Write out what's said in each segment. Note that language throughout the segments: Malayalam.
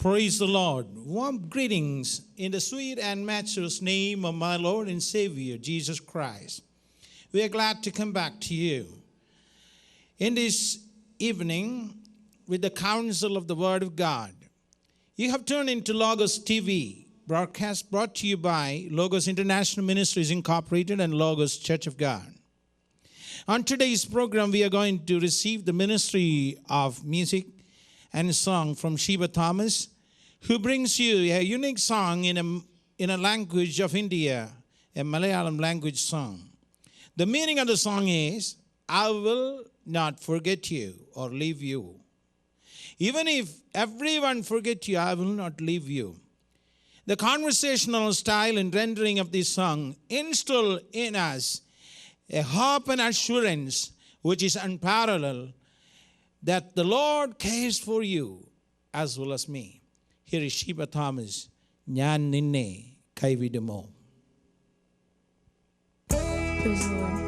Praise the Lord. Warm greetings in the sweet and matchless name of my Lord and Savior, Jesus Christ. We are glad to come back to you in this evening with the counsel of the Word of God. You have turned into Logos TV, broadcast brought to you by Logos International Ministries Incorporated and Logos Church of God. On today's program, we are going to receive the ministry of music and song from Sheba Thomas, who brings you a unique song in a language of India, a Malayalam language song. The meaning of the song is, I will not forget you or leave you. Even if everyone forget you, I will not leave you. The conversational style and rendering of this song instill in us a hope and assurance which is unparalleled that the Lord cares for you as well as me. Here is Sheba Thomas, Njan Ninne Kaividumo. Praise the Lord.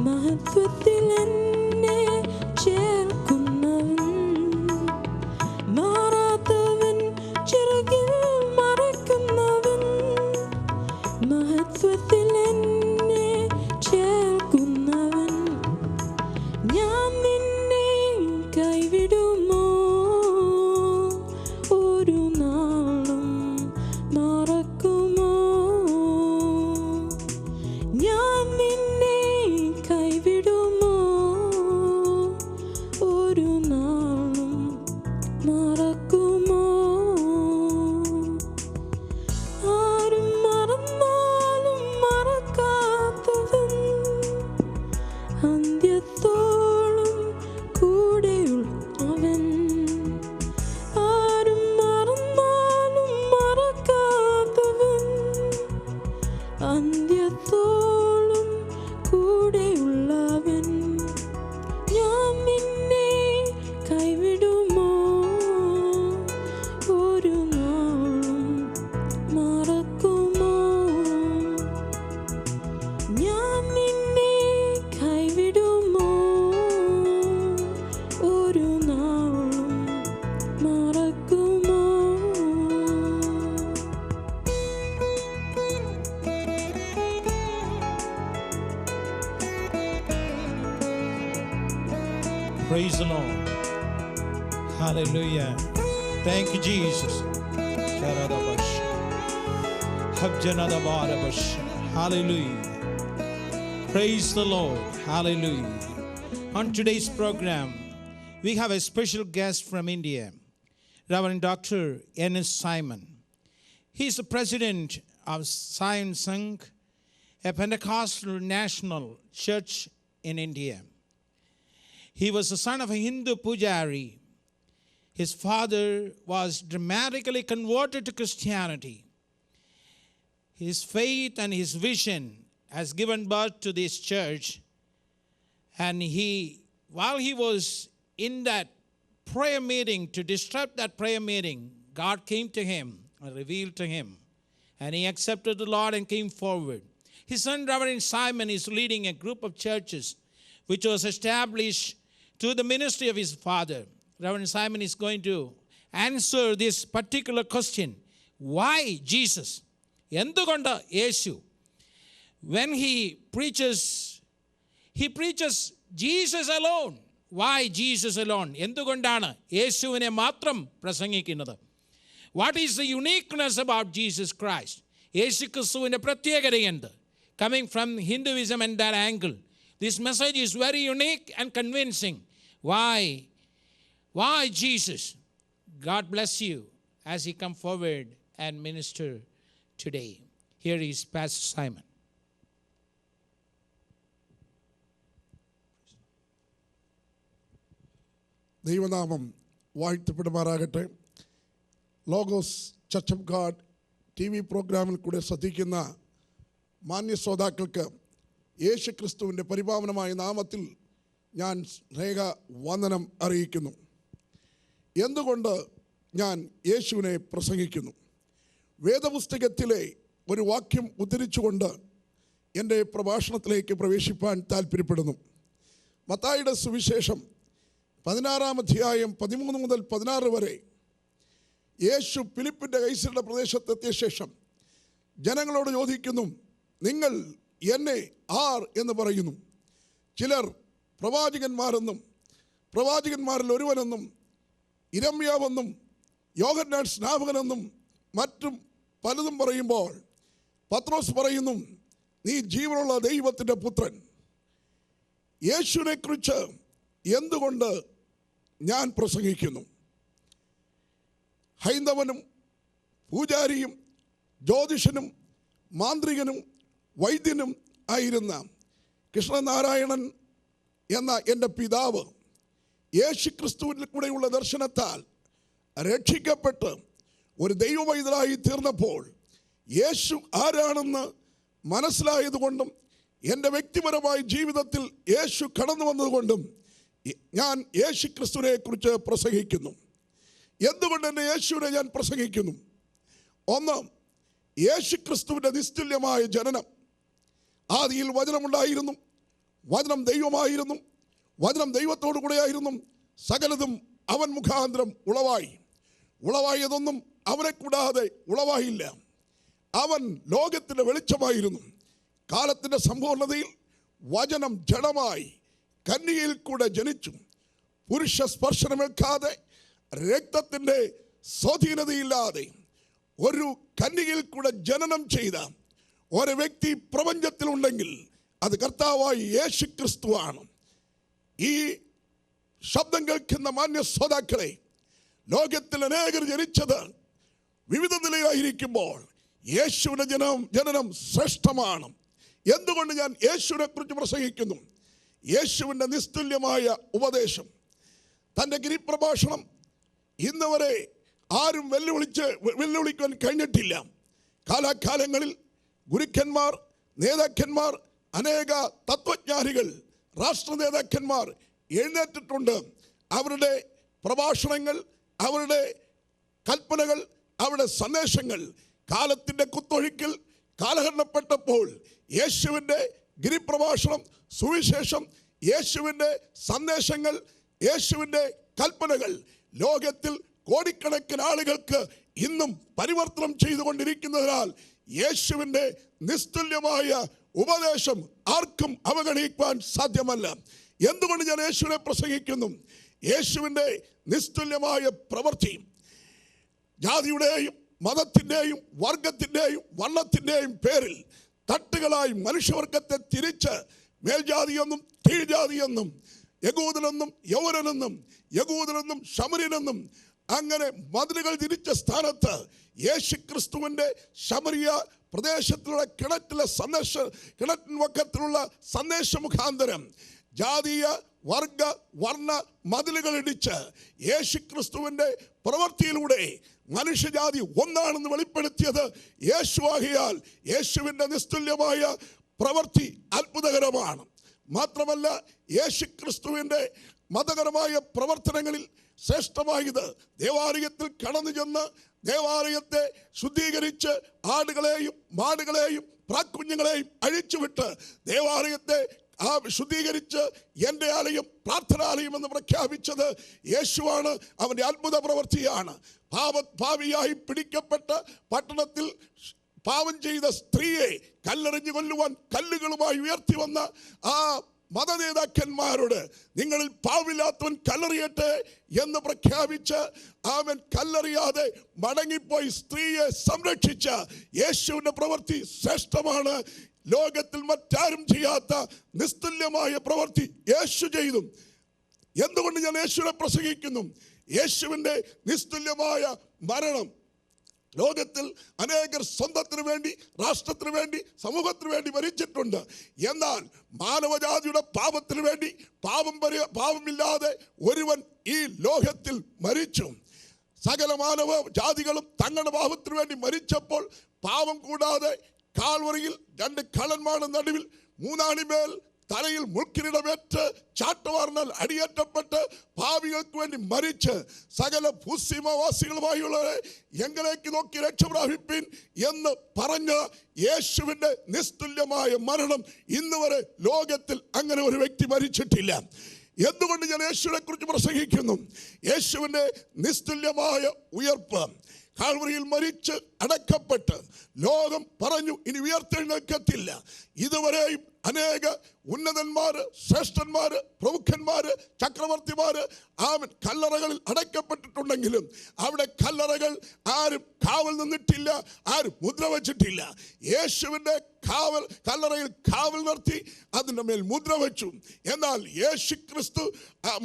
മഹത്വത്തിൽ എന്നെ Praise the Lord. Hallelujah. Thank you, Jesus. Hallelujah. Praise the Lord. Hallelujah. On today's program, we have a special guest from India, Reverend Dr. N.S. Simon. He is the president of Zion Sangh, a Pentecostal national church in India. He was the son of a Hindu pujari. His father was dramatically converted to Christianity. His faith and his vision has given birth to this church. And while he was in that prayer meeting, to disrupt that prayer meeting, God came to him and revealed to him. And he accepted the Lord and came forward. His son, Reverend Simon, is leading a group of churches which was established to the ministry of his father. Reverend Simon is going to answer this particular question. Why Jesus? എന്തുകൊണ്ട് യേശു? When he preaches Jesus alone. Why Jesus alone? എന്തുകൊണ്ടാണ് യേശുവിനെ മാത്രം പ്രസംഗിക്കുന്നത്? What is the uniqueness about Jesus Christ? യേശു ക്രിസ്തുവിൻ്റെ പ്രത്യേകത എന്ത്? Coming from Hinduism and that angle, this message is very unique and convincing. Why Jesus? God bless you as he come forward and minister today. Here is Pastor Simon. ദൈവനാമം വാഴ്ത്തപ്പെടുമാറാകട്ടെ. Logos church of God TV പ്രോഗ്രാമിൽ കൂടെ ശ്രദ്ധിക്കുന്ന മാന്യ ശ്രോതാക്കൾക്ക് യേശു ക്രിസ്തുവിൻ്റെ പരിപാവനമായ നാമത്തിൽ ഞാൻ സ്നേഹ വന്ദനം അറിയിക്കുന്നു. എന്തുകൊണ്ട് ഞാൻ യേശുവിനെ പ്രസംഗിക്കുന്നു? വേദപുസ്തകത്തിലെ ഒരു വാക്യം ഉദ്ധരിച്ചുകൊണ്ട് എൻ്റെ പ്രഭാഷണത്തിലേക്ക് പ്രവേശിപ്പാൻ താല്പര്യപ്പെടുന്നു. മത്തായിയുടെ സുവിശേഷം 16-ാം അധ്യായം 13 മുതൽ 16 വരെ യേശു ഫിലിപ്പിൻ്റെ കൈസരുടെ പ്രദേശത്തെത്തിയ ശേഷം ജനങ്ങളോട് ചോദിക്കുന്നു, നിങ്ങൾ എന്നെ ആർ എന്ന് പറയുന്നു? ചിലർ പ്രവാചകന്മാരെന്നും പ്രവാചകന്മാരിൽ ഒരുവനെന്നും ഇരമ്യാവെന്നും യോഹന്നാൻ സ്നാപകനെന്നും മറ്റും പലതും പറയുമ്പോൾ പത്രോസ് പറയുന്നു, നീ ജീവനുള്ള ദൈവത്തിൻ്റെ പുത്രൻ. യേശുവിനെക്കുറിച്ച് എന്തുകൊണ്ട് ഞാൻ പ്രസംഗിക്കുന്നു? ഹൈന്ദവനും പൂജാരിയും ജ്യോതിഷനും മാന്ത്രികനും വൈദ്യനും ആയിരുന്ന കൃഷ്ണനാരായണൻ എന്ന എൻ്റെ പിതാവ് യേശു ക്രിസ്തുവിൽ കൂടെയുള്ള ദർശനത്താൽ രക്ഷിക്കപ്പെട്ട് ഒരു ദൈവവൈദ്യനായി തീർന്നപ്പോൾ യേശു ആരാണെന്ന് മനസ്സിലായതുകൊണ്ടും എൻ്റെ വ്യക്തിപരമായ ജീവിതത്തിൽ യേശു കടന്നു വന്നതുകൊണ്ടും ഞാൻ യേശു ക്രിസ്തുവിനെ കുറിച്ച് പ്രസംഗിക്കുന്നു. എന്തുകൊണ്ട് എൻ്റെ യേശുവിനെ ഞാൻ പ്രസംഗിക്കുന്നു? ഒന്ന്, യേശു ക്രിസ്തുവിൻ്റെ നിസ്തുല്യമായ ജനനം. ആദിയിൽ വചനമുണ്ടായിരുന്നു, വചനം ദൈവമായിരുന്നു, വചനം ദൈവത്തോടു കൂടെയായിരുന്നു, സകലതും അവൻ മുഖാന്തരം ഉളവായതൊന്നും അവനെ കൂടാതെ ഉളവായില്ല. അവൻ ലോകത്തിൻ്റെ വെളിച്ചമായിരുന്നു. കാലത്തിൻ്റെ സമ്പൂർണതയിൽ വചനം ജഡമായി കന്യകയിൽ കൂടെ ജനിച്ചു. പുരുഷ സ്പർശനമേൽക്കാതെ രക്തത്തിൻ്റെ സ്വാധീനതയില്ലാതെ ഒരു കന്യകയിൽ കൂടെ ജനനം ചെയ്ത ഒരു വ്യക്തി പ്രപഞ്ചത്തിലുണ്ടെങ്കിൽ അത് കർത്താവായ യേശു ക്രിസ്തുവാണ്. ഈ ശബ്ദം കേൾക്കുന്ന മാന്യ ശ്രോതാക്കളെ, ലോകത്തിൽ അനേകർ ജനിച്ചത് വിവിധ നിലയായിരിക്കുമ്പോൾ യേശുവിൻ്റെ ജനനം ശ്രേഷ്ഠമാണ്. എന്തുകൊണ്ട് ഞാൻ യേശുവിനെ കുറിച്ച് പ്രസംഗിക്കുന്നു? യേശുവിൻ്റെ നിസ്തുല്യമായ ഉപദേശം, തൻ്റെ ഗിരിപ്രഭാഷണം ഇന്ന് വരെ ആരും വെല്ലുവിളിക്കാൻ കഴിഞ്ഞിട്ടില്ല. കാലാകാലങ്ങളിൽ ഗുരുക്കന്മാർ, നേതാക്കന്മാർ, അനേക തത്വജ്ഞാനികൾ, രാഷ്ട്ര നേതാക്കന്മാർ എഴുന്നേറ്റിട്ടുണ്ട്. അവരുടെ പ്രഭാഷണങ്ങൾ, അവരുടെ കൽപ്പനകൾ, അവരുടെ സന്ദേശങ്ങൾ കാലത്തിൻ്റെ കുത്തൊഴുക്കിൽ കാലഹരണപ്പെട്ടപ്പോൾ യേശുവിൻ്റെ ഗിരിപ്രഭാഷണം, സുവിശേഷം, യേശുവിൻ്റെ സന്ദേശങ്ങൾ, യേശുവിൻ്റെ കൽപ്പനകൾ ലോകത്തിൽ കോടിക്കണക്കിന് ആളുകൾക്ക് ഇന്നും പരിവർത്തനം ചെയ്തുകൊണ്ടിരിക്കുന്നതിനാൽ യേശുവിൻ്റെ നിസ്തുല്യമായ ഉപദേശം ആർക്കും അവഗണിക്കാൻ സാധ്യമല്ല. എന്തുകൊണ്ട് ഞാൻ യേശുവിനെ പ്രസംഗിക്കുന്നു? യേശുവിൻ്റെ നിസ്തുല്യമായ പ്രവൃത്തി ജാതിയുടെയും മതത്തിൻ്റെയും വർഗത്തിൻ്റെയും വർണ്ണത്തിൻ്റെയും പേരിൽ തട്ടുകളായി മനുഷ്യവർഗത്തെ തിരിച്ച് മേൽജാതിയെന്നും കീഴ്ജാതിയെന്നും യഹൂദനെന്നും യൗവനനെന്നും യഹൂദനെന്നും ശമര്യനെന്നും അങ്ങനെ മതിലുകൾ തിരിച്ച സ്ഥാനത്ത് യേശുക്രിസ്തുവിൻ്റെ ശമരിയ പ്രദേശത്തിലുള്ള കിണറ്റിൻ വക്കത്തിലുള്ള സന്ദേശ മുഖാന്തരം ജാതീയ വർഗ വർണ്ണ മതിലുകൾ ഇടിച്ച് യേശുക്രിസ്തുവിൻ്റെ പ്രവൃത്തിയിലൂടെ മനുഷ്യജാതി ഒന്നാണെന്ന് വെളിപ്പെടുത്തിയത് യേശുവാകിയാൽ യേശുവിൻ്റെ നിസ്തുല്യമായ പ്രവൃത്തി അത്ഭുതകരമാണ്. മാത്രമല്ല, യേശുക്രിസ്തുവിൻ്റെ മതകരമായ പ്രവർത്തനങ്ങളിൽ ശ്രേഷ്ഠമായത് ദേവാലയത്തിൽ കടന്നു ചെന്ന് ദേവാലയത്തെ ശുദ്ധീകരിച്ച് ആടുകളെയും മാടുകളെയും പ്രാക്കുഞ്ഞുങ്ങളെയും അഴിച്ചുവിട്ട് ദേവാലയത്തെ ശുദ്ധീകരിച്ച് എൻ്റെ ആലയം പ്രാർത്ഥനാലയം എന്ന് പ്രഖ്യാപിച്ചത് യേശുവാണ്. അവൻ്റെ അത്ഭുത പ്രവൃത്തിയാണ്. പാപിയായി പിടിക്കപ്പെട്ട പട്ടണത്തിൽ പാപം ചെയ്ത സ്ത്രീയെ കല്ലെറിഞ്ഞു കൊല്ലുവാൻ കല്ലുകളുമായി ഉയർത്തി വന്ന ആ മതനേതാക്കന്മാരോട് നിങ്ങളിൽ പാവില്ലാത്തവൻ കല്ലെറിയട്ടെ എന്ന് പ്രഖ്യാപിച്ച് അവൻ കല്ലെറിയാതെ മടങ്ങിപ്പോയി സ്ത്രീയെ സംരക്ഷിച്ച യേശുവിൻ്റെ പ്രവൃത്തി ശ്രേഷ്ഠമാണ്. ലോകത്തിൽ മറ്റാരും ചെയ്യാത്ത നിസ്തുല്യമായ പ്രവൃത്തി യേശു ചെയ്തു. എന്തുകൊണ്ട് ഞാൻ യേശുവിനെ പ്രസംഗിക്കുന്നു? യേശുവിൻ്റെ നിസ്തുല്യമായ മരണം ലോകത്തിൽ അനേകർ സ്വന്തത്തിന് വേണ്ടി, രാഷ്ട്രത്തിന് വേണ്ടി, സമൂഹത്തിന് വേണ്ടി മരിച്ചിട്ടുണ്ട്. എന്നാൽ മാനവജാതിയുടെ പാപത്തിന് വേണ്ടി പാപമില്ലാതെ ഒരുവൻ ഈ ലോകത്തിൽ മരിച്ചു. സകല മാനവ ജാതികളും തങ്ങളുടെ പാപത്തിന് വേണ്ടി മരിച്ചപ്പോൾ പാപം കൂടാതെ കാൽവറിയിൽ 2 കള്ളന്മാരുടെ നടുവിൽ മൂന്നാണിമേൽ തലയിൽ മുൾക്കിരീടമേറ്റ് ചാട്ടവാറിനാൽ അടിയേറ്റപ്പെട്ട് പാപികൾക്ക് വേണ്ടി മരിച്ച് സകല ഭൂസീമവാസികളുമായുള്ളവരെ എങ്കിലേക്ക് നോക്കി രക്ഷപ്രാപിപ്പിൻ എന്ന് പറഞ്ഞ യേശുവിൻ്റെ നിസ്തുല്യമായ മരണം ഇന്ന് വരെ ലോകത്തിൽ അങ്ങനെ ഒരു വ്യക്തി മരിച്ചിട്ടില്ല. എന്തുകൊണ്ട് ഞാൻ യേശുവിനെ കുറിച്ച് പ്രസംഗിക്കുന്നു? യേശുവിൻ്റെ നിസ്തുല്യമായ ഉയർപ്പ് കാൽവറിയിൽ മരിച്ച് അടക്കപ്പെട്ട് ലോകം പറഞ്ഞു ഇനി ഉയർത്തെഴുന്നേൽക്കത്തില്ല. ഇതുവരെയും അനേക ഉന്നതന്മാര്, ശ്രേഷ്ഠന്മാര്, പ്രമുഖന്മാര്, ചക്രവർത്തിമാര് കല്ലറകളിൽ അടക്കപ്പെട്ടിട്ടുണ്ടെങ്കിലും അവിടെ കല്ലറകൾ ആരും കാവൽ നിന്നിട്ടില്ല, ആരും മുദ്ര വച്ചിട്ടില്ല. യേശുവിൻ്റെ കല്ലറയിൽ കാവൽ നിർത്തി അതിൻ്റെ മേൽ മുദ്ര വെച്ചു. എന്നാൽ യേശു ക്രിസ്തു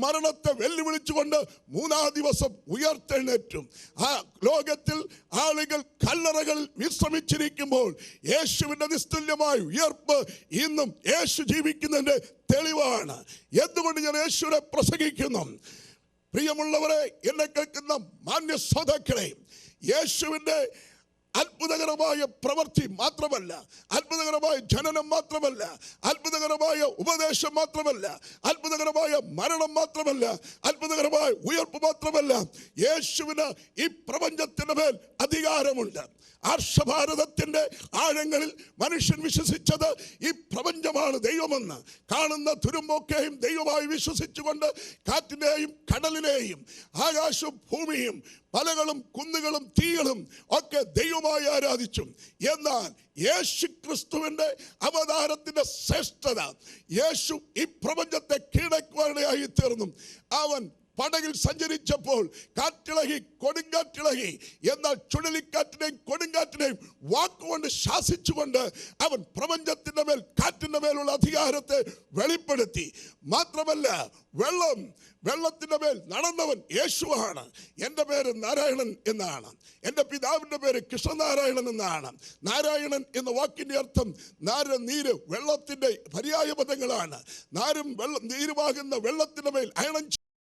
മരണത്തെ വെല്ലുവിളിച്ചുകൊണ്ട് 3-ാം ദിവസം ഉയർത്തെഴുന്നേറ്റു. ആ ലോകത്തിൽ ആളുകൾ കല്ലറകളിൽ വിശ്രമിച്ചിരിക്കുമ്പോൾ യേശുവിൻ്റെ നിസ്തുല്യമായ ഉയർപ്പ് ഇന്നും യേശു ജീവിക്കുന്നതിൻ്റെ തെളിവാണ്. എന്തുകൊണ്ട് ഞാൻ യേശുവിനെ പ്രസംഗിക്കുന്നു? പ്രിയമുള്ളവരെ, എന്നെ കേൾക്കുന്ന മാന്യ ശ്രോതാക്കളെ, യേശുവിൻ്റെ അത്ഭുതകരമായ പ്രവൃത്തി മാത്രമല്ല, അത്ഭുതകരമായ ജനനം മാത്രമല്ല, അത്ഭുതകരമായ ഉപദേശം മാത്രമല്ല, അത്ഭുതകരമായ മരണം മാത്രമല്ല, അത്ഭുതകരമായ ഉയർപ്പ് മാത്രമല്ല, യേശുവിന് ഈ പ്രപഞ്ചത്തിൻ്റെ മേൽ അധികാരമുണ്ട്. ആർഷഭാരതത്തിൻ്റെ ആഴങ്ങളിൽ മനുഷ്യൻ വിശ്വസിച്ചത് ഈ പ്രപഞ്ചമാണ് ദൈവമെന്ന്. കാണുന്ന തുരുമ്പൊക്കെയും ദൈവമായി വിശ്വസിച്ചുകൊണ്ട് കാറ്റിനെയും കടലിനെയും ആകാശവും ഭൂമിയും മലകളും കുന്നുകളും തീകളും ഒക്കെ ദൈവമായി ആരാധിച്ചു. എന്നാൽ യേശു ക്രിസ്തുവിൻ്റെ അവതാരത്തിൻ്റെ ശ്രേഷ്ഠത, യേശു ഈ പ്രപഞ്ചത്തെ കീഴടക്കുവാനായി തീർന്നു. അവൻ പടകിൽ സഞ്ചരിച്ചപ്പോൾ കാറ്റിളകി, കൊടുങ്കാറ്റിളകി. എന്നാൽ ചുഴലിക്കാറ്റിനെയും കൊടുങ്കാറ്റിനെയും വാക്കുകൊണ്ട് ശാസിച്ചുകൊണ്ട് അവൻ പ്രപഞ്ചത്തിൻ്റെ മേൽ, കാറ്റിൻ്റെ മേലുള്ള അധികാരത്തെ വെളിപ്പെടുത്തി. മാത്രമല്ല, വെള്ളത്തിൻ്റെ മേൽ നടന്നവൻ യേശുവാണ്. എൻ്റെ പേര് നാരായണൻ എന്നാണ്. എൻ്റെ പിതാവിൻ്റെ പേര് കൃഷ്ണനാരായണൻ എന്നാണ്. നാരായണൻ എന്ന വാക്കിൻ്റെ അർത്ഥം നീര്, വെള്ളത്തിൻ്റെ പര്യായ പദങ്ങളാണ്. നീരുമാകുന്ന വെള്ളത്തിൻ്റെ മേൽ അയണം